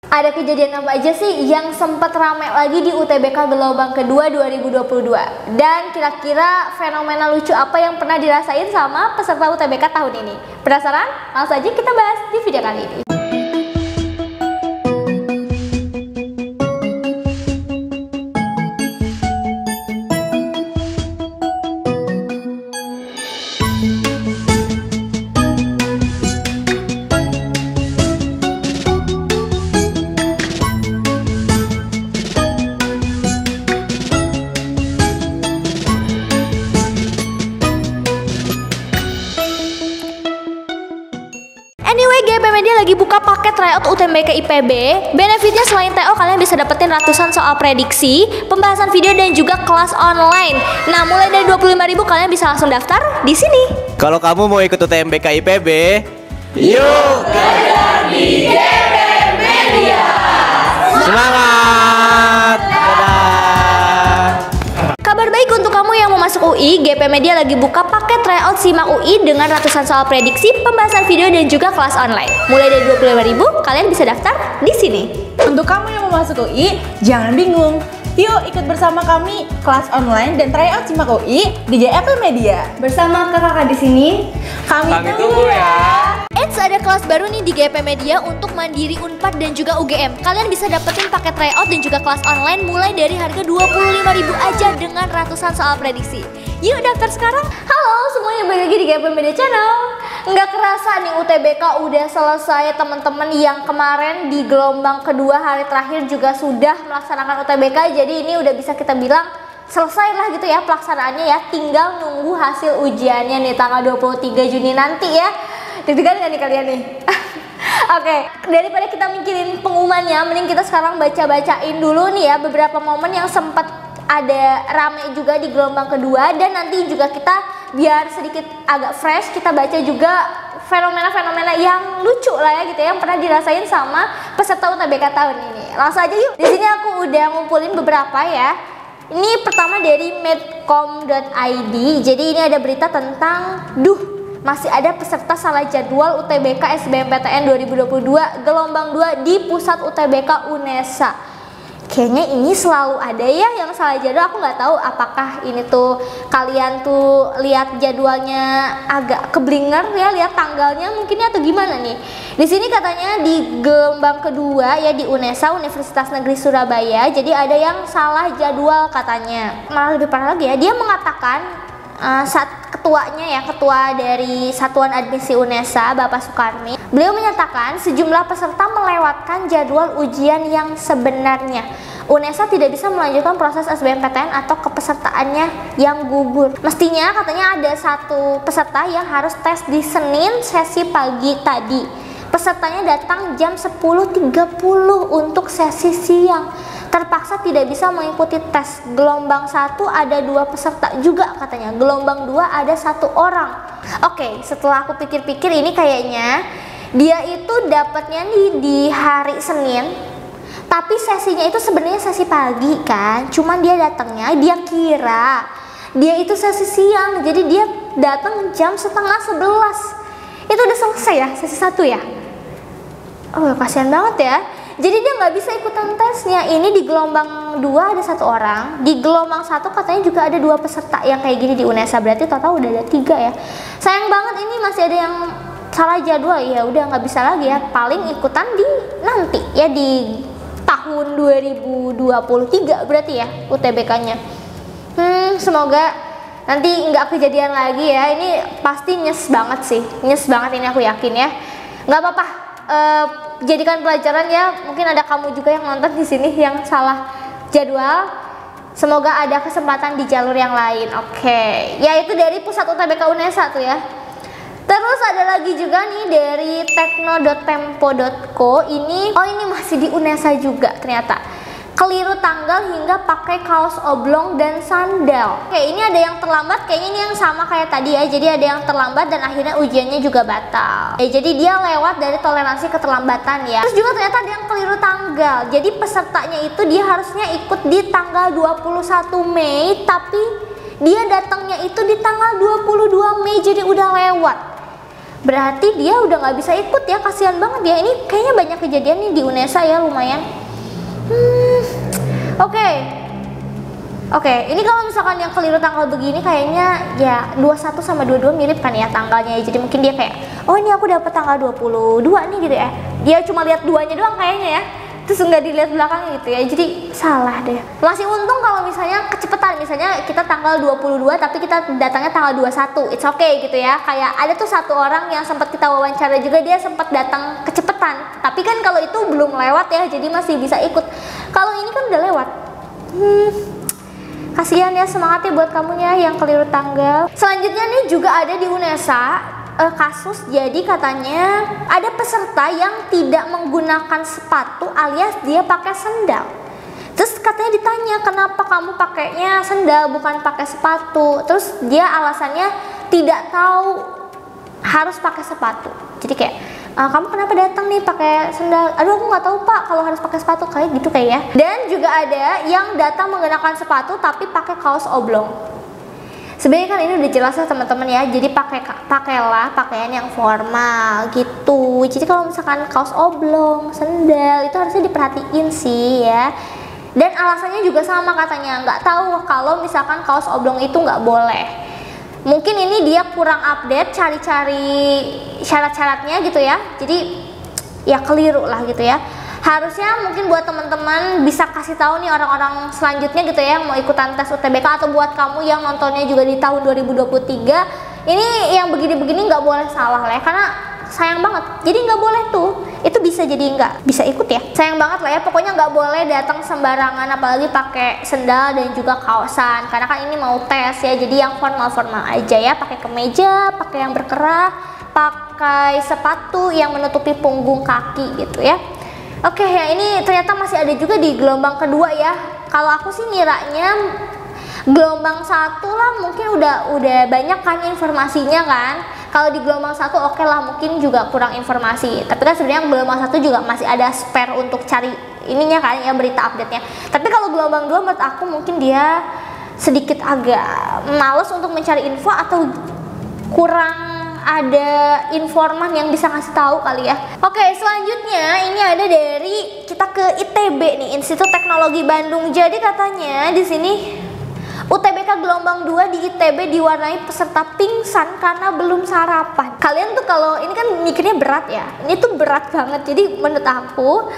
Ada kejadian apa aja sih yang sempat ramai lagi di UTBK gelombang kedua 2022? Dan kira-kira fenomena lucu apa yang pernah dirasain sama peserta UTBK tahun ini? Penasaran? Langsung aja kita bahas di video kali ini. Anyway, GP Media lagi buka paket tryout UTBK IPB. Benefitnya selain TO, kalian bisa dapetin ratusan soal prediksi, pembahasan video dan juga kelas online. Nah, mulai dari 25.000 kalian bisa langsung daftar di sini. Kalau kamu mau ikut UTBK IPB, yuk belajar di GP Media. Semangat! Dadah! Kabar baik untuk kamu yang mau masuk UI, GP Media lagi buka paket tryout Simak UI dengan ratusan soal prediksi, pembahasan video dan juga kelas online. Mulai dari 25.000, kalian bisa daftar di sini. Untuk kamu yang mau masuk UI, jangan bingung. Yuk ikut bersama kami kelas online dan tryout Simak UI di GP Media. Bersama kakak-kakak di sini, Kami tunggu ya. Eits, ada kelas baru nih di GP Media untuk Mandiri, Unpad dan juga UGM. Kalian bisa dapetin paket tryout dan juga kelas online mulai dari harga 25.000 aja dengan ratusan soal prediksi. Yuk daftar sekarang. Halo semuanya, balik lagi di GP Media Channel. Nggak kerasa nih UTBK udah selesai teman-teman. Yang kemarin di gelombang kedua hari terakhir juga sudah melaksanakan UTBK. Jadi ini udah bisa kita bilang selesai lah gitu ya pelaksanaannya ya. Tinggal nunggu hasil ujiannya nih tanggal 23 Juni nanti ya. Deg-degan nggak nih kalian nih? Oke, daripada kita mikirin pengumumannya, mending kita sekarang baca-bacain dulu nih ya beberapa momen yang sempat ada rame juga di gelombang kedua. Dan nanti juga kita biar sedikit agak fresh, kita baca juga fenomena-fenomena yang lucu lah ya gitu ya, yang pernah dirasain sama peserta UTBK tahun ini. Langsung aja yuk. Di sini aku udah ngumpulin beberapa ya. Ini pertama dari medcom.id. Jadi ini ada berita tentang masih ada peserta salah jadwal UTBK SBMPTN 2022 gelombang 2 di pusat UTBK UNESA. Kayaknya ini selalu ada ya yang salah jadwal. Aku nggak tahu apakah ini tuh kalian tuh lihat jadwalnya agak keblinger ya, lihat tanggalnya mungkin atau gimana nih. Di sini katanya di gelombang kedua ya di UNESA, Universitas Negeri Surabaya. Jadi ada yang salah jadwal katanya. Malah lebih parah lagi ya, dia mengatakan saat ketuanya ya, ketua dari Satuan Admisi UNESA, Bapak Sukarni, beliau menyatakan sejumlah peserta melewatkan jadwal ujian yang sebenarnya. UNESA tidak bisa melanjutkan proses SBMPTN atau kepesertaannya yang gugur. Mestinya katanya ada satu peserta yang harus tes di Senin sesi pagi tadi. Pesertanya datang jam 10.30 untuk sesi siang. Terpaksa tidak bisa mengikuti tes. Gelombang 1 ada 2 peserta juga katanya. Gelombang 2 ada 1 orang. Oke, setelah aku pikir-pikir ini kayaknya dia itu dapatnya di hari Senin. Tapi sesinya itu sebenarnya sesi pagi kan. Cuman dia datangnya, dia kira dia itu sesi siang. Jadi dia datang jam 10:30. Itu udah selesai ya, sesi 1 ya. Oh, kasihan banget ya. Jadi dia nggak bisa ikutan tesnya. Ini di gelombang 2 ada 1 orang. Di gelombang 1 katanya juga ada 2 peserta yang kayak gini di UNESA. Berarti total udah ada 3 ya. Sayang banget ini masih ada yang salah jadwal. Ya udah nggak bisa lagi ya. Paling ikutan di nanti ya di tahun 2023 berarti ya UTBK-nya. Semoga nanti nggak kejadian lagi ya. Ini pasti nyes banget sih. Nyes banget ini aku yakin ya. Nggak apa-apa. Jadikan pelajaran ya. Mungkin ada kamu juga yang nonton di sini yang salah jadwal. Semoga ada kesempatan di jalur yang lain. Oke. Ya itu dari pusat UTBK UNESA tuh ya. Terus ada lagi juga nih dari tekno.tempo.co. Ini masih di UNESA juga ternyata. Keliru tanggal hingga pakai kaos oblong dan sandal. Oke, ini ada yang terlambat. Kayaknya ini yang sama kayak tadi ya. Jadi ada yang terlambat dan akhirnya ujiannya juga batal. Jadi dia lewat dari toleransi keterlambatan ya. Terus juga ternyata ada yang keliru tanggal. Jadi pesertanya itu dia harusnya ikut di tanggal 21 Mei, tapi dia datangnya itu di tanggal 22 Mei. Jadi udah lewat. Berarti dia udah nggak bisa ikut ya, kasihan banget ya. Ini kayaknya banyak kejadian nih di UNESA ya, lumayan. Oke, ini kalau misalkan yang keliru tanggal begini kayaknya ya 21 sama 22 mirip kan ya tanggalnya. Jadi mungkin dia kayak, oh ini aku dapat tanggal 22 nih gitu ya. Dia cuma lihat duanya doang kayaknya ya. Terus nggak dilihat belakangnya gitu ya. Jadi salah deh. Masih untung kalau misalnya kecepatan, misalnya kita tanggal 22 tapi kita datangnya tanggal 21. It's okay gitu ya. Kayak ada tuh satu orang yang sempat kita wawancara juga, dia sempat datang kecepatan. Tapi kan kalau itu belum lewat ya, jadi masih bisa ikut. Kalau ini kan udah lewat. Kasihan ya, semangat ya buat kamunya yang keliru tanggal. Selanjutnya nih juga ada di UNESA kasus, jadi katanya ada peserta yang tidak menggunakan sepatu alias dia pakai sendal. Terus katanya ditanya, kenapa kamu pakainya sendal bukan pakai sepatu? Terus dia alasannya tidak tahu harus pakai sepatu. Jadi kayak, kamu kenapa datang nih pakai sendal? Aduh, aku nggak tahu pak kalau harus pakai sepatu, kayak gitu kayak ya. Dan juga ada yang datang menggunakan sepatu tapi pakai kaos oblong. Sebenarnya kan ini udah jelas ya teman-teman ya. Jadi pakailah pakaian yang formal gitu. Jadi kalau misalkan kaos oblong, sendal itu harusnya diperhatiin sih ya. Dan alasannya juga sama katanya, nggak tahu kalau misalkan kaos oblong itu nggak boleh. Mungkin ini dia kurang update cari-cari syarat-syaratnya gitu ya. Jadi ya keliru lah gitu ya. Harusnya mungkin buat teman-teman bisa kasih tahu nih orang-orang selanjutnya gitu ya yang mau ikutan tes UTBK, atau buat kamu yang nontonnya juga di tahun 2023. Ini yang begini-begini nggak boleh salah lah ya, karena sayang banget. Jadi nggak boleh tuh. Itu bisa jadi nggak bisa ikut ya. Sayang banget lah ya. Pokoknya nggak boleh datang sembarangan, apalagi pakai sendal dan juga kaosan. Karena kan ini mau tes ya. Jadi yang formal-formal aja ya. Pakai kemeja, pakai yang berkerah, pakai sepatu yang menutupi punggung kaki gitu ya. Oke ya, ini ternyata masih ada juga di gelombang kedua ya. Kalau aku sih ngiranya gelombang 1 lah mungkin udah banyak kan informasinya kan. Kalau di gelombang 1 oke lah, mungkin juga kurang informasi. Tapi kan sebenarnya gelombang 1 juga masih ada spare untuk cari ininya kan ya, berita update-nya. Tapi kalau gelombang 2 menurut aku mungkin dia sedikit agak males untuk mencari info, atau kurang ada informan yang bisa ngasih tahu kali ya. Oke, selanjutnya ini ada dari kita ke ITB nih, Institut Teknologi Bandung. Jadi katanya di sini UTBK gelombang 2 di ITB diwarnai peserta pingsan karena belum sarapan. Kalian tuh kalau ini kan mikirnya berat ya. Ini tuh berat banget. Jadi menurut aku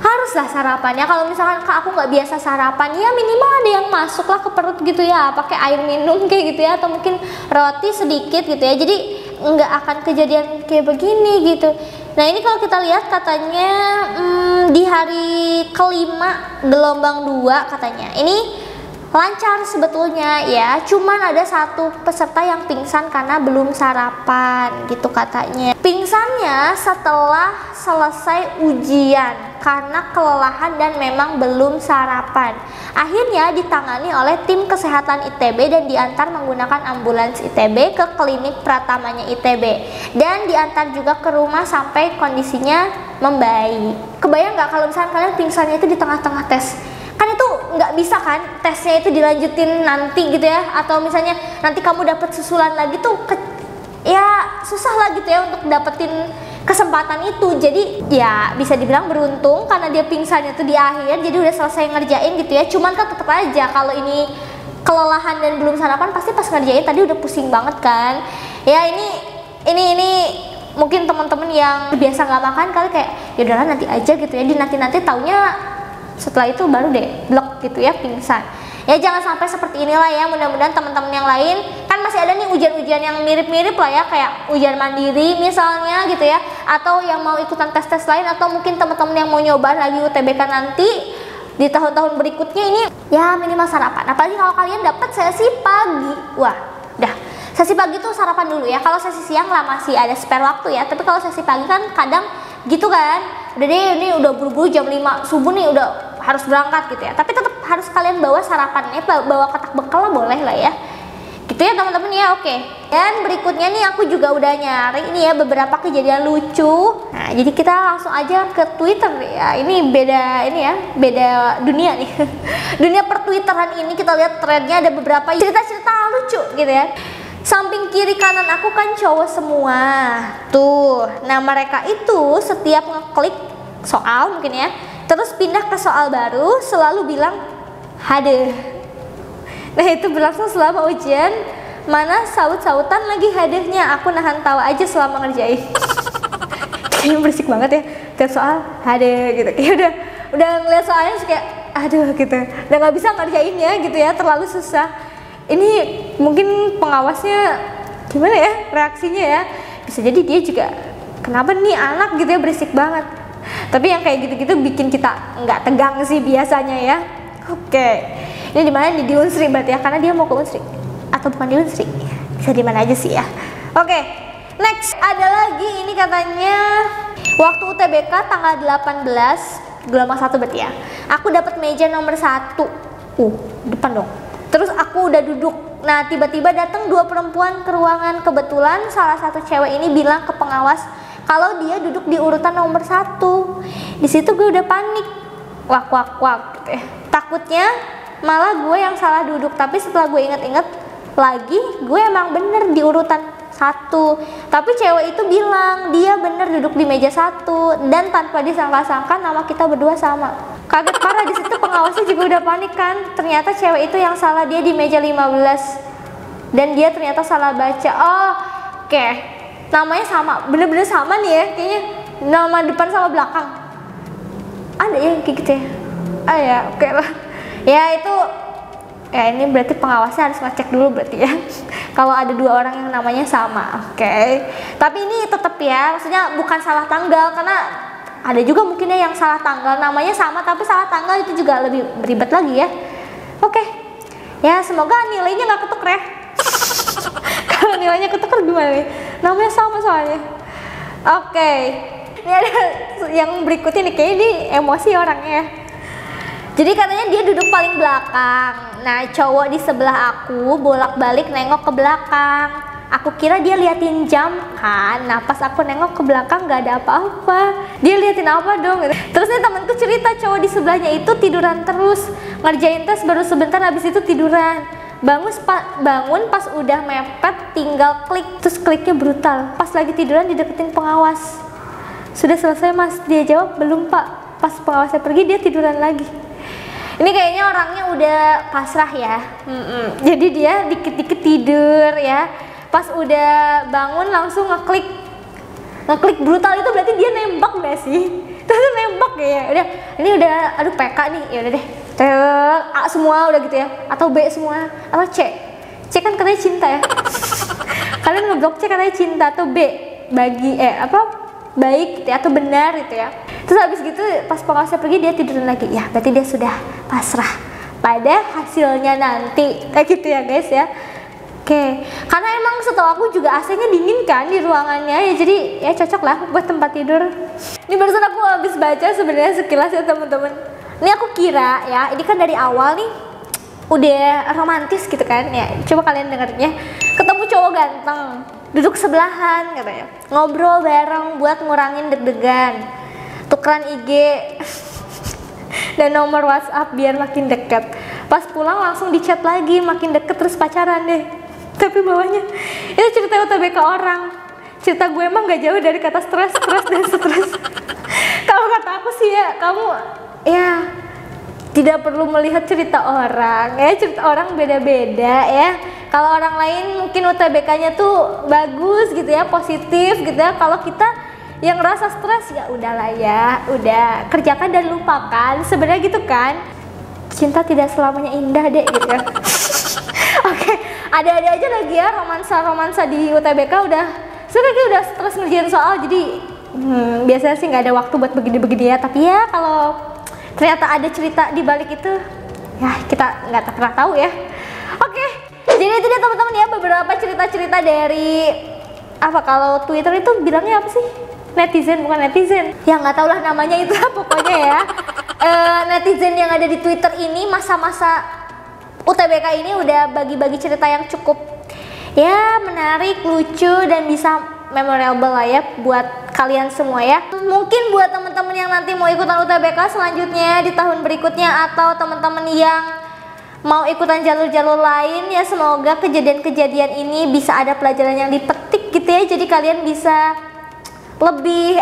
haruslah sarapannya. Kalau misalkan kak aku nggak biasa sarapan, ya minimal ada yang masuk lah ke perut gitu ya, pakai air minum kayak gitu ya, atau mungkin roti sedikit gitu ya. Jadi nggak akan kejadian kayak begini gitu. Nah ini kalau kita lihat katanya di hari kelima gelombang 2 katanya ini lancar sebetulnya ya, cuman ada satu peserta yang pingsan karena belum sarapan gitu katanya. Pingsannya setelah selesai ujian karena kelelahan dan memang belum sarapan. Akhirnya ditangani oleh tim kesehatan ITB dan diantar menggunakan ambulans ITB ke klinik pratamanya ITB, dan diantar juga ke rumah sampai kondisinya membaik. Kebayang nggak kalau misalnya kalian pingsannya itu di tengah-tengah tes? Kan itu nggak bisa kan tesnya itu dilanjutin nanti gitu ya, atau misalnya nanti kamu dapat susulan lagi tuh ya susah lah gitu ya untuk dapetin kesempatan itu. Jadi ya bisa dibilang beruntung karena dia pingsannya tuh di akhir, jadi udah selesai ngerjain gitu ya. Cuman kan tetap aja kalau ini kelelahan dan belum sarapan, pasti pas ngerjain tadi udah pusing banget kan ya. Ini mungkin teman-teman yang biasa nggak makan kali kayak ya udahlah nanti aja gitu ya, di nanti taunya setelah itu baru deh blok gitu ya pingsan. Ya jangan sampai seperti inilah ya. Mudah-mudahan teman-teman yang lain kan masih ada nih ujian-ujian yang mirip-mirip lah ya, kayak ujian mandiri misalnya gitu ya, atau yang mau ikutan tes-tes lain, atau mungkin teman-teman yang mau nyoba lagi UTBK nanti di tahun-tahun berikutnya. Ini ya minimal sarapan. Apalagi kalau kalian dapat sesi pagi, wah dah sesi pagi tuh sarapan dulu ya. Kalau sesi siang lah masih ada spare waktu ya, tapi kalau sesi pagi kan kadang gitu kan, udah deh ini udah buru-buru jam 5 subuh nih udah harus berangkat gitu ya. Tapi tetap harus kalian bawa sarapannya, bawa kotak bekal lah, boleh lah ya gitu ya teman-teman ya. Oke, dan berikutnya nih aku juga udah nyari ini ya beberapa kejadian lucu. Nah jadi kita langsung aja ke Twitter ya. Ini beda dunia nih. Dunia per Twitteran ini kita lihat threadnya ada beberapa cerita-cerita lucu gitu ya. Samping kiri kanan aku kan cowok semua. Tuh, nah mereka itu setiap ngeklik soal mungkin ya, terus pindah ke soal baru selalu bilang hade. Nah itu berlangsung selama ujian, mana saut-sautan lagi hadehnya. Aku nahan tawa aja selama ngerjain. Kayaknya berisik banget ya, tiap soal hade gitu. Ya udah ngeliat soalnya kayak aduh gitu, udah nggak bisa ngerjainnya gitu ya, terlalu susah. Ini mungkin pengawasnya gimana ya reaksinya ya, bisa jadi dia juga kenapa nih anak gitu ya, berisik banget. Tapi yang kayak gitu-gitu bikin kita nggak tegang sih biasanya ya. Oke, ini dimana di Unsri berarti ya, karena dia mau ke Unsri atau bukan di Unsri, bisa di mana aja sih ya. Oke, next ada lagi ini katanya waktu UTBK tanggal 18 gelombang 1 berarti ya, aku dapat meja nomor 1 depan dong. Terus aku udah duduk. Nah tiba-tiba datang 2 perempuan ke ruangan. Kebetulan salah satu cewek ini bilang ke pengawas kalau dia duduk di urutan nomor 1. Di situ gue udah panik. Wak gitu ya. Takutnya malah gue yang salah duduk. Tapi setelah gue inget-inget lagi, gue emang bener di urutan 1. Tapi cewek itu bilang dia bener duduk di meja 1 dan tanpa disangka-sangka nama kita berdua sama. Kaget parah, di situ pengawasnya juga udah panik kan. Ternyata cewek itu yang salah, dia di meja 15 dan dia ternyata salah baca. Oke. Namanya sama, bener-bener sama nih ya kayaknya, nama depan sama belakang. Ada ya kayak gitu ya. Ya oke lah. Ya itu ya ini berarti pengawasnya harus ngecek dulu berarti ya. Kalau ada 2 orang yang namanya sama. Oke. Tapi ini tetap ya, maksudnya bukan salah tanggal, karena ada juga mungkin ya yang salah tanggal, namanya sama tapi salah tanggal, itu juga lebih beribet lagi ya. Oke. Ya semoga nilainya nggak ketuker ya. Kalau nilainya ketuker gimana nih? Namanya sama soalnya. Oke. Ini ada yang berikutnya nih, kayaknya ini emosi orangnya ya. Jadi katanya dia duduk paling belakang. Nah cowok di sebelah aku bolak-balik nengok ke belakang. Aku kira dia liatin jam kan. Nah pas aku nengok ke belakang gak ada apa-apa. Dia liatin apa dong gitu. Terus nih temanku cerita cowok di sebelahnya itu tiduran terus. Ngerjain tes baru sebentar habis itu tiduran. Bangun pas udah mepet tinggal klik. Terus kliknya brutal. Pas lagi tiduran dideketin pengawas. Sudah selesai mas? Dia jawab belum pak. Pas pengawasnya pergi dia tiduran lagi. Ini kayaknya orangnya udah pasrah ya. Jadi dia dikit-dikit tidur ya. Pas udah bangun langsung ngeklik brutal, itu berarti dia nembak gak sih? Itu nembak ya. Udah, ini udah aduh PK nih. Ya udah deh. A semua udah gitu ya. Atau B semua atau C. C kan katanya cinta ya. Kalian ngeblok C katanya cinta, atau B bagi baik gitu ya, atau benar gitu ya. Terus habis gitu pas pengawasnya pergi dia tiduran lagi. Ya, berarti dia sudah pasrah pada hasilnya nanti. Kayak gitu ya guys ya. Oke, karena emang setahu aku juga AC-nya dingin kan di ruangannya ya, jadi ya cocok lah buat tempat tidur. Ini barusan aku habis baca sebenarnya sekilas ya teman-teman. Ini aku kira ya, ini kan dari awal nih udah romantis gitu kan ya. Coba kalian dengernya, ketemu cowok ganteng, duduk sebelahan katanya, ngobrol bareng buat ngurangin deg-degan, tukeran IG dan nomor WhatsApp biar makin deket. Pas pulang langsung di chat lagi, makin deket, terus pacaran deh. Tapi bawahnya itu cerita UTBK orang. Cerita gue emang gak jauh dari kata stres dan stres. Kalau kata aku sih ya, kamu ya tidak perlu melihat cerita orang ya, cerita orang beda-beda ya. Kalau orang lain mungkin UTBK-nya tuh bagus gitu ya, positif gitu ya. Kalau kita yang ngerasa stres ya udahlah ya, udah kerjakan dan lupakan. Sebenarnya gitu kan. Cinta tidak selamanya indah deh gitu ya. Oke, ada-ada aja lagi ya romansa di UTBK udah. Sebenarnya udah stres ngerjain soal, jadi biasanya sih nggak ada waktu buat begini-begini ya. Tapi ya kalau ternyata ada cerita di balik itu, ya kita nggak pernah tahu ya. Oke, jadi itu dia teman-teman ya beberapa cerita-cerita dari kalau Twitter itu bilangnya apa sih? Netizen, bukan netizen. Ya nggak tahu lah namanya itu pokoknya ya. Netizen yang ada di Twitter ini masa-masa UTBK ini udah bagi-bagi cerita yang cukup ya menarik, lucu, dan bisa memorable lah ya buat kalian semua ya. Mungkin buat teman-teman yang nanti mau ikutan UTBK selanjutnya di tahun berikutnya, atau teman-teman yang mau ikutan jalur-jalur lain ya, semoga kejadian-kejadian ini bisa ada pelajaran yang dipetik gitu ya. Jadi kalian bisa lebih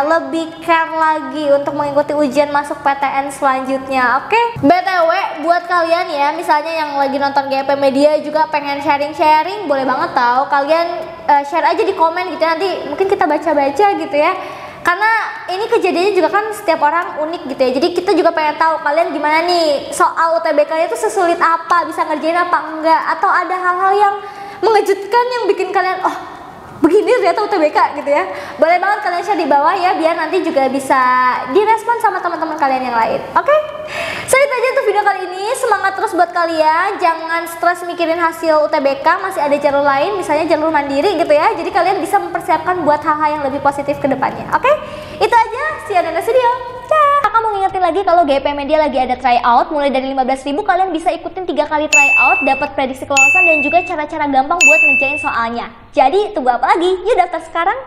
lebih care lagi untuk mengikuti ujian masuk PTN selanjutnya. Oke? BTW buat kalian ya, misalnya yang lagi nonton GP Media juga pengen sharing-sharing, boleh banget tahu. Kalian share aja di komen gitu, nanti mungkin kita baca-baca gitu ya. Karena ini kejadiannya juga kan setiap orang unik gitu ya. Jadi kita juga pengen tahu kalian gimana nih soal UTBK itu sesulit apa, bisa ngerjain apa enggak, atau ada hal-hal yang mengejutkan yang bikin kalian begini ternyata UTBK gitu ya. Boleh banget kalian share di bawah ya, biar nanti juga bisa direspon sama teman-teman kalian yang lain. Oke? So itu aja untuk video kali ini. Semangat terus buat kalian, jangan stres mikirin hasil UTBK, masih ada jalur lain, misalnya jalur mandiri gitu ya. Jadi kalian bisa mempersiapkan buat hal-hal yang lebih positif ke depannya. Oke? Itu aja, see you on the next video. Kakak mau ngingetin lagi kalau GP Media lagi ada tryout mulai dari 15.000, kalian bisa ikutin 3 kali tryout, dapat prediksi kelolosan dan juga cara-cara gampang buat ngerjain soalnya. Jadi tunggu apa lagi? Yuk daftar sekarang.